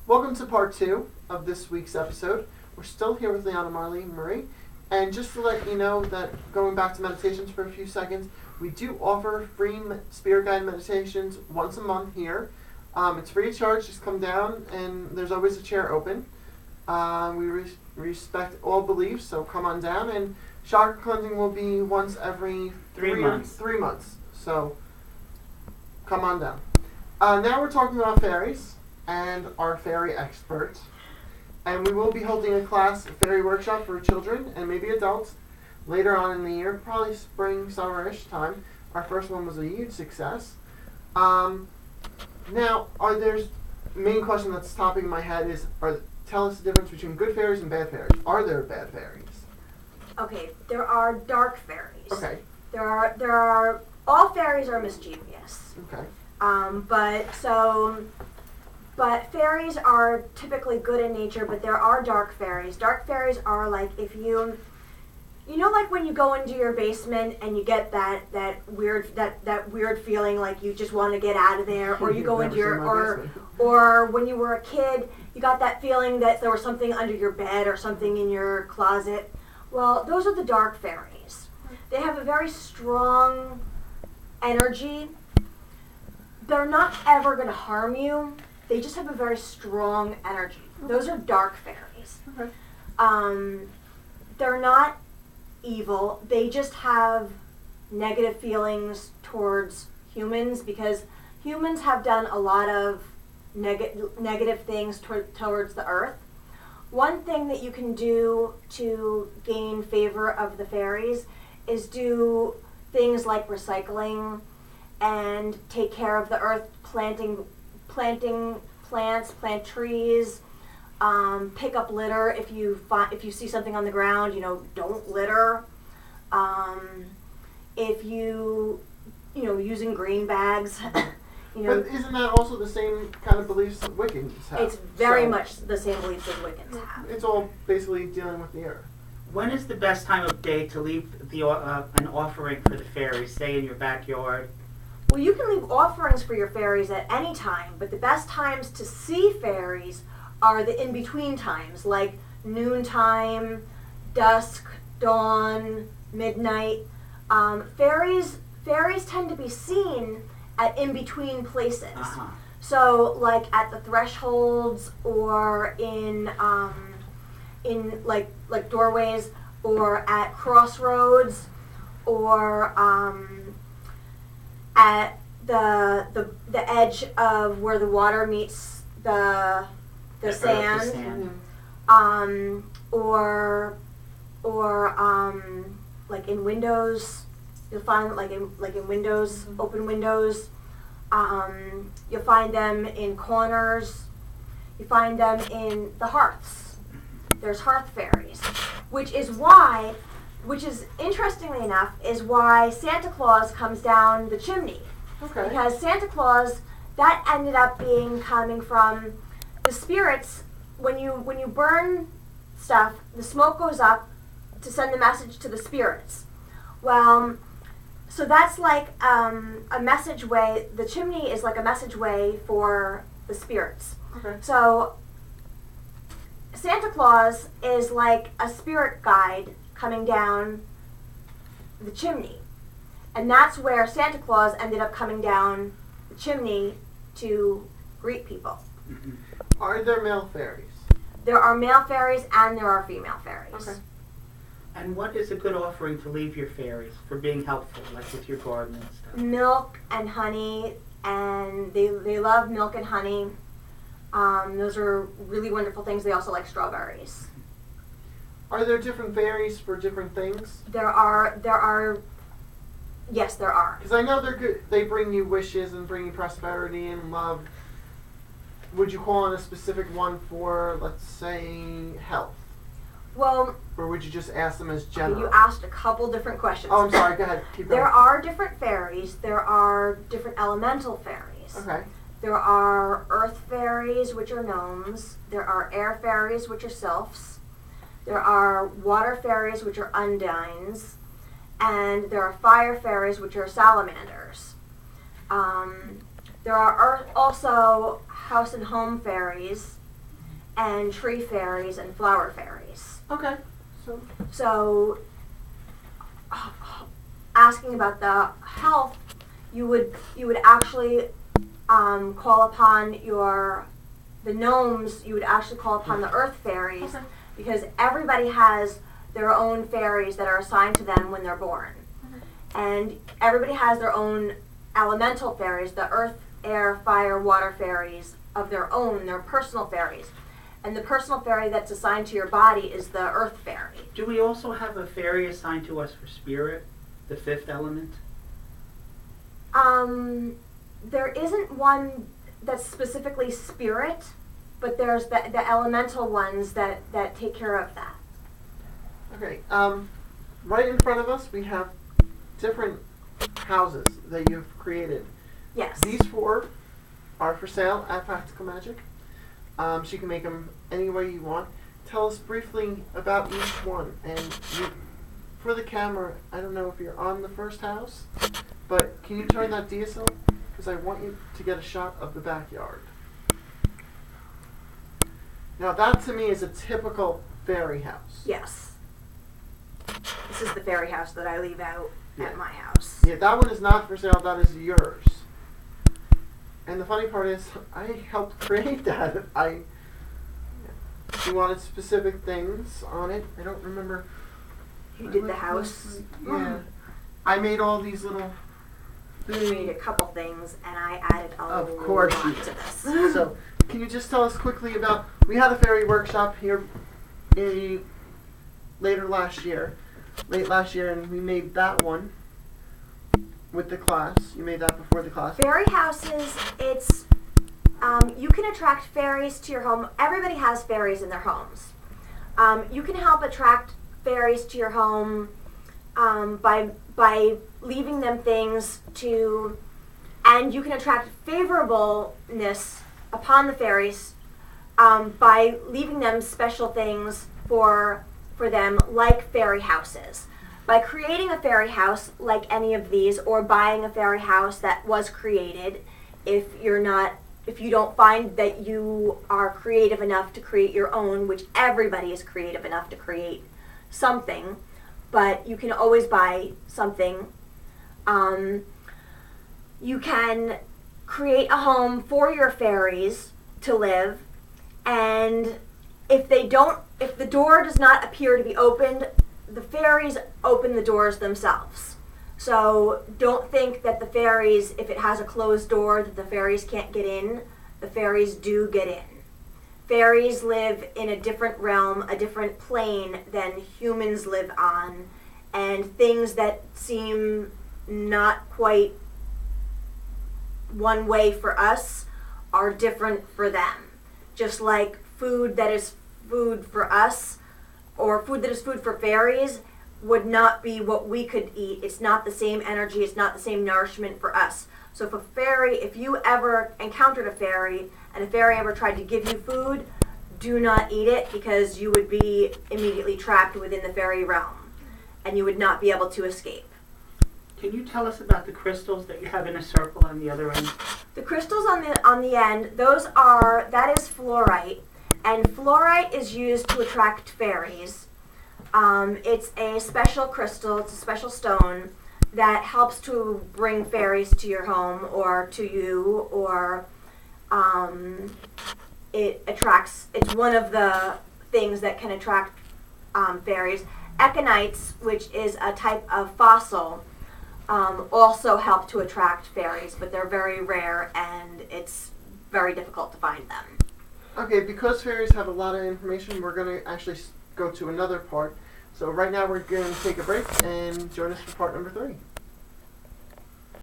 Welcome to part 2 of this week's episode. We're still here with Liana Marley, and just to let you know that going back to meditations for a few seconds, we do offer free spirit guided meditations once a month here. It's free of charge. Just come down, and there's always a chair open. We respect all beliefs, so come on down. And chakra cleansing will be once every 3 months. 3 months. So come on down. Now we're talking about fairies and our fairy expert. And we will be holding a class, a fairy workshop for children and maybe adults later on in the year, probably spring, summer-ish time. Our first one was a huge success. Now, main question that's topping my head is, tell us the difference between good fairies and bad fairies. Are there bad fairies? Okay, there are dark fairies. Okay. All fairies are mischievous. Okay. But fairies are typically good in nature, but there are dark fairies. Dark fairies are like if you like when you go into your basement and you get that weird feeling like you just want to get out of there, or you go into or when you were a kid, you got that feeling that there was something under your bed or something in your closet. Well, those are the dark fairies. They have a very strong energy. They're not ever going to harm you. They just have a very strong energy. Those are dark fairies. Okay. They're not evil. They just have negative feelings towards humans because humans have done a lot of negative things towards the earth. One thing that you can do to gain favor of the fairies is do things like recycling and take care of the earth, planting plants, plant trees, pick up litter if you see something on the ground, don't litter. If using green bags. But isn't that also the same kind of beliefs that Wiccans have? It's very much the same beliefs that Wiccans have. It's all basically dealing with the earth. When is the best time of day to leave an offering for the fairies, say in your backyard? Well, you can leave offerings for your fairies at any time, but the best times to see fairies are the in-between times, like noontime, dusk, dawn, midnight. Fairies tend to be seen at in-between places. Uh-huh. So, like at the thresholds, or in like doorways, or at crossroads, or at the edge of where the water meets the sand. Or like in windows. You'll find like in windows, open windows. You'll find them in corners. You find them in the hearths. There's hearth fairies, which is interestingly enough, is why Santa Claus comes down the chimney. Okay. Because Santa Claus, that ended up coming from the spirits. When you burn stuff, the smoke goes up to send the message to the spirits. Well, so that's like a message way. The chimney is like a message way for the spirits. Okay. So Santa Claus is like a spirit guide coming down the chimney. And that's where Santa Claus ended up coming down the chimney to greet people. Mm-hmm. Are there male fairies? There are male fairies and there are female fairies. Okay. And what is a good offering to leave your fairies for being helpful, like with your garden and stuff? Milk and honey, and they love milk and honey. Those are really wonderful things. They also like strawberries. Are there different fairies for different things? There are. Yes, there are. Because I know they're good. They bring you wishes and bring you prosperity and love. Would you call on a specific one for, let's say, health? Well, or would you just ask them as general? You asked a couple different questions. Oh, I'm sorry. Go ahead. Keep going. There are different fairies. There are different elemental fairies. Okay. There are earth fairies, which are gnomes. There are air fairies, which are sylphs. There are water fairies, which are undines. And there are fire fairies, which are salamanders. There are also house and home fairies, and tree fairies and flower fairies. Okay. So, asking about the health, you would actually call upon the gnomes. You would actually call upon the earth fairies, Okay. because everybody has their own fairies that are assigned to them when they're born, and everybody has their own elemental fairies, the earth, air, fire, water fairies of their own, their personal fairies. And the personal fairy that's assigned to your body is the earth fairy. Do we also have a fairy assigned to us for spirit, the fifth element? There isn't one that's specifically spirit, but there's the elemental ones that take care of that. Okay. Right in front of us, we have different houses that you've created. Yes. These 4 are for sale at Practical Magic. So you can make them any way you want. Tell us briefly about each one. And for the camera, I don't know if you're on the first house, but can you turn that DSL? Because I want you to get a shot of the backyard. Now that to me is a typical fairy house. Yes. This is the fairy house that I leave out Yeah. at my house. Yeah, that one is not for sale. That is yours. And the funny part is, I helped create that. You wanted specific things on it. I don't remember. You did the house. Yeah. I made all these little You made a couple things, and I added a Of course lot you to did. this. So, can you just tell us quickly about, we had a fairy workshop here late last year, and we made that one with the class. You made that before the class. Fairy houses, it's you can attract fairies to your home. Everybody has fairies in their homes. You can help attract fairies to your home by leaving them things to, and you can attract favorableness upon the fairies by leaving them special things for them, like fairy houses. By creating a fairy house like any of these, or buying a fairy house that was created, if you don't find that you are creative enough to create your own, which everybody is creative enough to create something, but you can always buy something. You can create a home for your fairies to live, and if the door does not appear to be opened, the fairies open the doors themselves. So don't think that the fairies, if it has a closed door, that the fairies can't get in. The fairies do get in. Fairies live in a different realm, a different plane than humans live on, and things that seem not quite one way for us are different for them. Just like food that is food for us, or food that is food for fairies, would not be what we could eat. It's not the same energy, it's not the same nourishment for us. So if you ever encountered a fairy, and a fairy ever tried to give you food, do not eat it, because you would be immediately trapped within the fairy realm, and you would not be able to escape. Can you tell us about the crystals that you have in a circle on the other end? The crystals on the end, that is fluorite, and fluorite is used to attract fairies. It's a special crystal, it's a special stone that helps to bring fairies to your home or to you, or it's one of the things that can attract fairies. Econites, which is a type of fossil, also help to attract fairies, but they're very rare and it's very difficult to find them. Okay, because fairies have a lot of information, we're going to actually go to another part. So right now we're going to take a break and join us for part number 3.